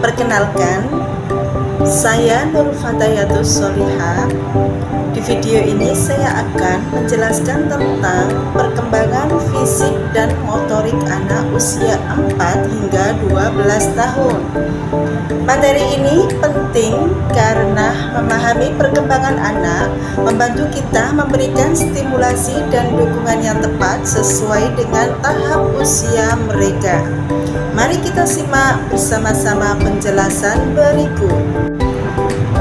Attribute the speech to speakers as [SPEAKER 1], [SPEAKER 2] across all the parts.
[SPEAKER 1] Perkenalkan, saya Nur Fatayatus Solihah. Di video ini saya akan menjelaskan tentang perkembangan fisik dan motorik anak usia 4 hingga 12 tahun. Materi ini penting karena memahami perkembangan anak membantu kita memberikan stimulasi dan dukungan yang tepat sesuai dengan tahap usia mereka. Mari kita simak bersama-sama penjelasan berikut.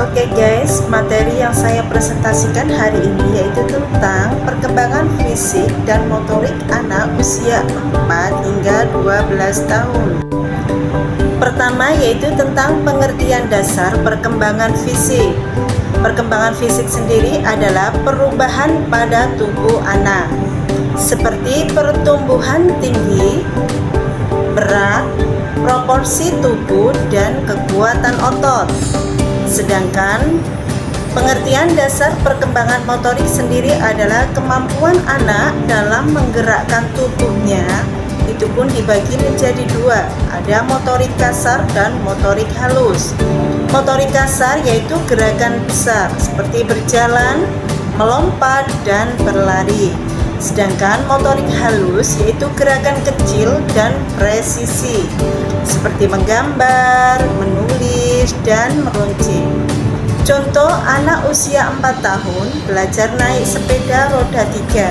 [SPEAKER 1] Oke guys, materi yang saya presentasikan hari ini yaitu tentang perkembangan fisik dan motorik anak usia 4 hingga 12 tahun. Pertama yaitu tentang pengertian dasar perkembangan fisik. Perkembangan fisik sendiri adalah perubahan pada tubuh anak, seperti pertumbuhan tinggi, berat, proporsi tubuh, dan kekuatan otot. Sedangkan pengertian dasar perkembangan motorik sendiri adalah kemampuan anak dalam menggerakkan tubuhnya. Itu pun dibagi menjadi dua, ada motorik kasar dan motorik halus. Motorik kasar yaitu gerakan besar seperti berjalan, melompat, dan berlari. Sedangkan motorik halus yaitu gerakan kecil dan presisi seperti menggambar, menulis, dan meruncing. Contoh anak usia 4 tahun belajar naik sepeda roda 3,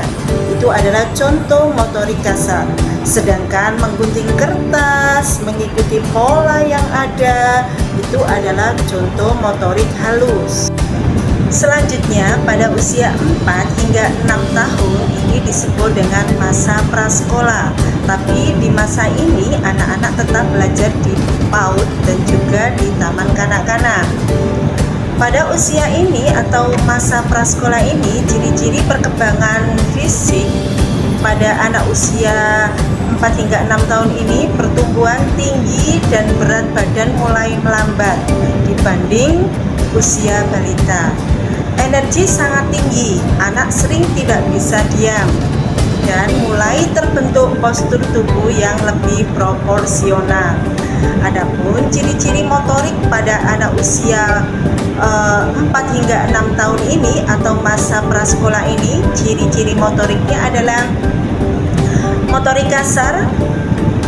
[SPEAKER 1] itu adalah contoh motorik kasar. Sedangkan menggunting kertas, mengikuti pola yang ada, itu adalah contoh motorik halus. Selanjutnya pada usia 4 hingga 6 tahun ini disebut dengan masa prasekolah. Tapi di masa ini anak-anak tetap belajar di PAUD dan juga di taman kanak-kanak. Pada usia ini atau masa prasekolah ini, ciri-ciri perkembangan fisik pada anak usia 4 hingga 6 tahun ini, pertumbuhan tinggi dan berat badan mulai melambat dibanding usia balita. Energi sangat tinggi, anak sering tidak bisa diam, dan mulai terbentuk postur tubuh yang lebih proporsional. Adapun ciri-ciri motorik pada anak usia 4 hingga 6 tahun ini atau masa prasekolah ini, ciri-ciri motoriknya adalah motorik kasar.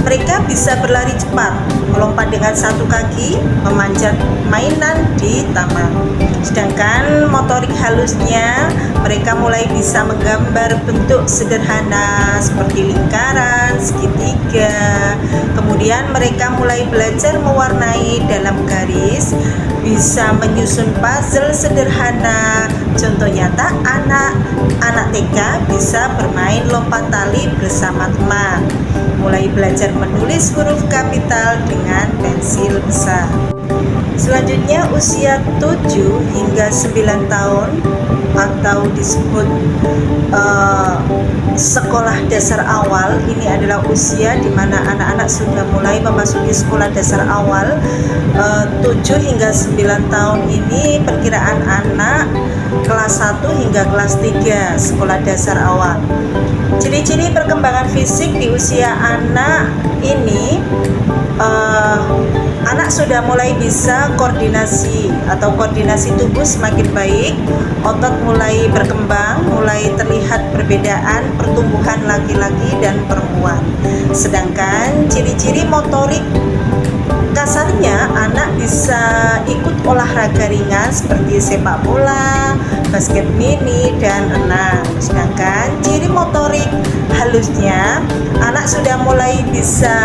[SPEAKER 1] Mereka bisa berlari cepat, melompat dengan satu kaki, memanjat mainan di taman. Sedangkan motorik halusnya, mereka mulai bisa menggambar bentuk sederhana seperti lingkaran, segitiga. Kemudian mereka mulai belajar mewarnai dalam garis, bisa menyusun puzzle sederhana. Contoh nyata, anak TK bisa bermain lompat tali bersama teman. Mulai belajar menulis huruf kapital dengan pensil besar. Selanjutnya usia 7 hingga 9 tahun atau disebut sekolah dasar awal. Ini adalah usia di mana anak-anak sudah mulai memasuki sekolah dasar awal. 7 hingga 9 tahun ini perkiraan anak kelas 1 hingga kelas 3 sekolah dasar awal. Ciri-ciri perkembangan fisik di usia anak ini, anak sudah mulai bisa koordinasi atau koordinasi tubuh semakin baik, otot mulai berkembang, mulai terlihat perbedaan pertumbuhan laki-laki dan perempuan. Sedangkan ciri-ciri motorik kasarnya, anak bisa ikut olahraga ringan seperti sepak bola, basket mini, dan renang. Sedangkan ciri motorik halusnya, anak sudah mulai bisa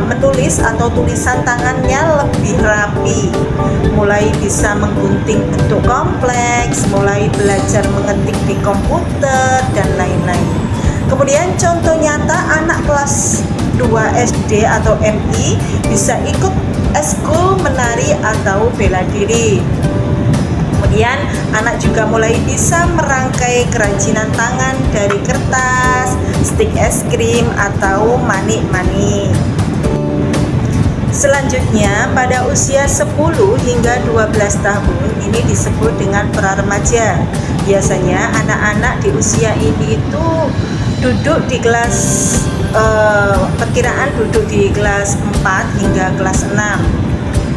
[SPEAKER 1] menulis atau tulisan tangannya lebih rapi, mulai bisa menggunting bentuk kompleks, mulai belajar mengetik di komputer, dan lain-lain. Kemudian contoh nyata, anak kelas 2 SD atau MI bisa ikut eskul menari atau bela diri. Kemudian anak juga mulai bisa merangkai kerajinan tangan dari kertas, stik es krim, atau manik-manik. Selanjutnya pada usia 10 hingga 12 tahun ini disebut dengan pra remaja. Biasanya anak-anak di usia ini itu duduk di kelas perkiraan duduk di kelas 4 hingga kelas 6.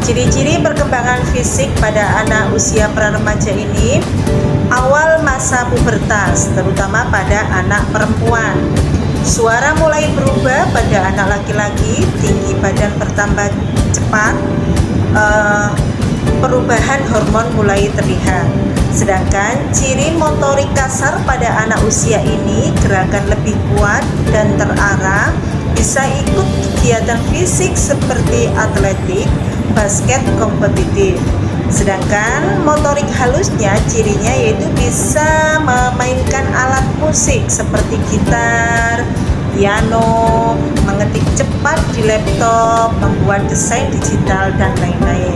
[SPEAKER 1] Ciri-ciri perkembangan fisik pada anak usia pra-remaja ini, awal masa pubertas, terutama pada anak perempuan. Suara mulai berubah pada anak laki-laki, tinggi badan bertambah cepat, perubahan hormon mulai terlihat. Sedangkan ciri motorik kasar pada anak usia ini, gerakan lebih kuat dan terarah, bisa ikut kegiatan fisik seperti atletik, basket kompetitif. Sedangkan motorik halusnya, cirinya yaitu bisa memainkan alat musik seperti gitar, piano, mengetik cepat di laptop, membuat desain digital, dan lain-lain.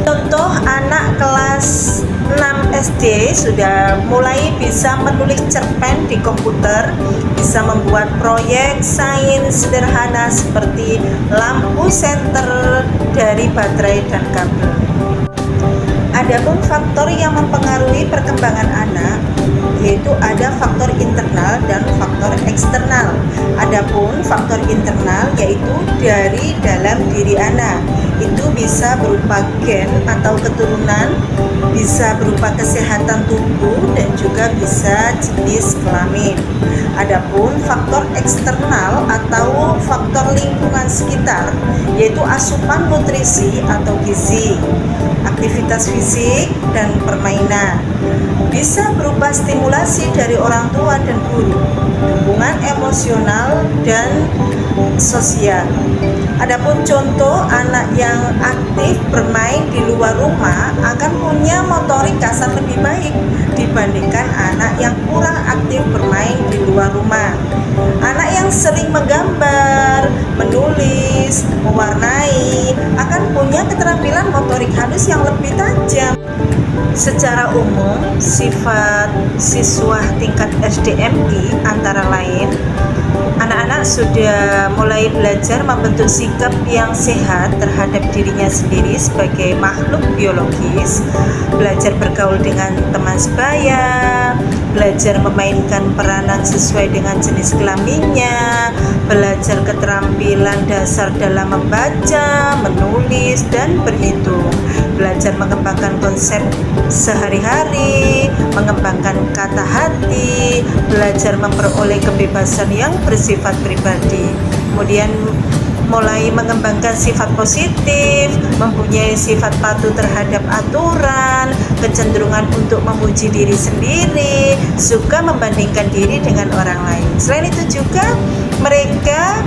[SPEAKER 1] Contoh, anak kelas 6 SD sudah mulai bisa menulis cerpen di komputer, bisa membuat proyek sains sederhana seperti lampu senter dari baterai dan kabel. Adapun faktor yang mempengaruhi perkembangan anak, yaitu ada faktor internal dan faktor eksternal. Adapun faktor internal yaitu dari dalam diri anak. Itu bisa berupa gen atau keturunan, bisa berupa kesehatan tubuh, dan juga bisa jenis kelamin. Adapun faktor eksternal atau faktor lingkungan sekitar, yaitu asupan nutrisi atau gizi, aktivitas fisik, dan permainan. Bisa berupa stimulasi dari orang tua dan guru, dukungan emosional dan sosial. Adapun contoh, anak yang aktif bermain di luar rumah akan punya motorik kasar lebih baik dibandingkan anak yang kurang aktif bermain di luar rumah. Anak yang sering menggambar, menulis, mewarnai akan punya keterampilan motorik halus yang lebih tajam. Secara umum, sifat siswa tingkat SDMI antara lain, anak-anak sudah mulai belajar membentuk sikap yang sehat terhadap dirinya sendiri sebagai makhluk biologis, belajar bergaul dengan teman sebaya, belajar memainkan peranan sesuai dengan jenis kelaminnya, belajar keterampilan dasar dalam membaca, menulis, dan berhitung, belajar mengembangkan konsep sehari-hari, mengembangkan kata hati, belajar memperoleh kebebasan yang bersifat pribadi, kemudian mulai mengembangkan sifat positif, mempunyai sifat patuh terhadap aturan, kecenderungan untuk memuji diri sendiri, suka membandingkan diri dengan orang lain. Selain itu juga mereka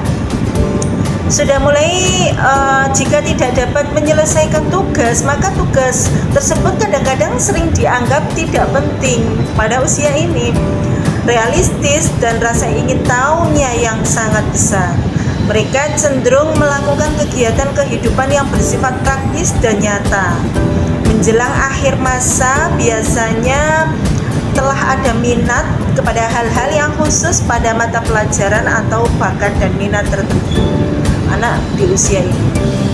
[SPEAKER 1] sudah mulai jika tidak dapat menyelesaikan tugas, maka tugas tersebut kadang-kadang sering dianggap tidak penting pada usia ini. Realistis dan rasa ingin tahunya yang sangat besar. Mereka cenderung melakukan kegiatan kehidupan yang bersifat praktis dan nyata. Menjelang akhir masa, biasanya telah ada minat kepada hal-hal yang khusus pada mata pelajaran atau bakat dan minat tertentu anak di usia ini.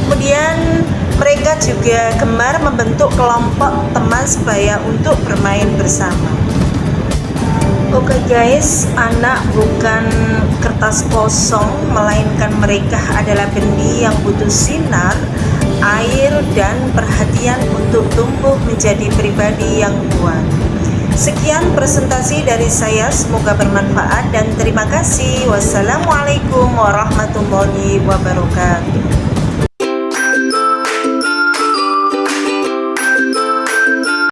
[SPEAKER 1] Kemudian mereka juga gemar membentuk kelompok teman sebaya untuk bermain bersama. Oke guys, anak bukan kertas kosong, melainkan mereka adalah benih yang butuh sinar, air, dan perhatian untuk tumbuh menjadi pribadi yang kuat. Sekian presentasi dari saya, semoga bermanfaat dan terima kasih. Wassalamualaikum warahmatullahi wabarakatuh.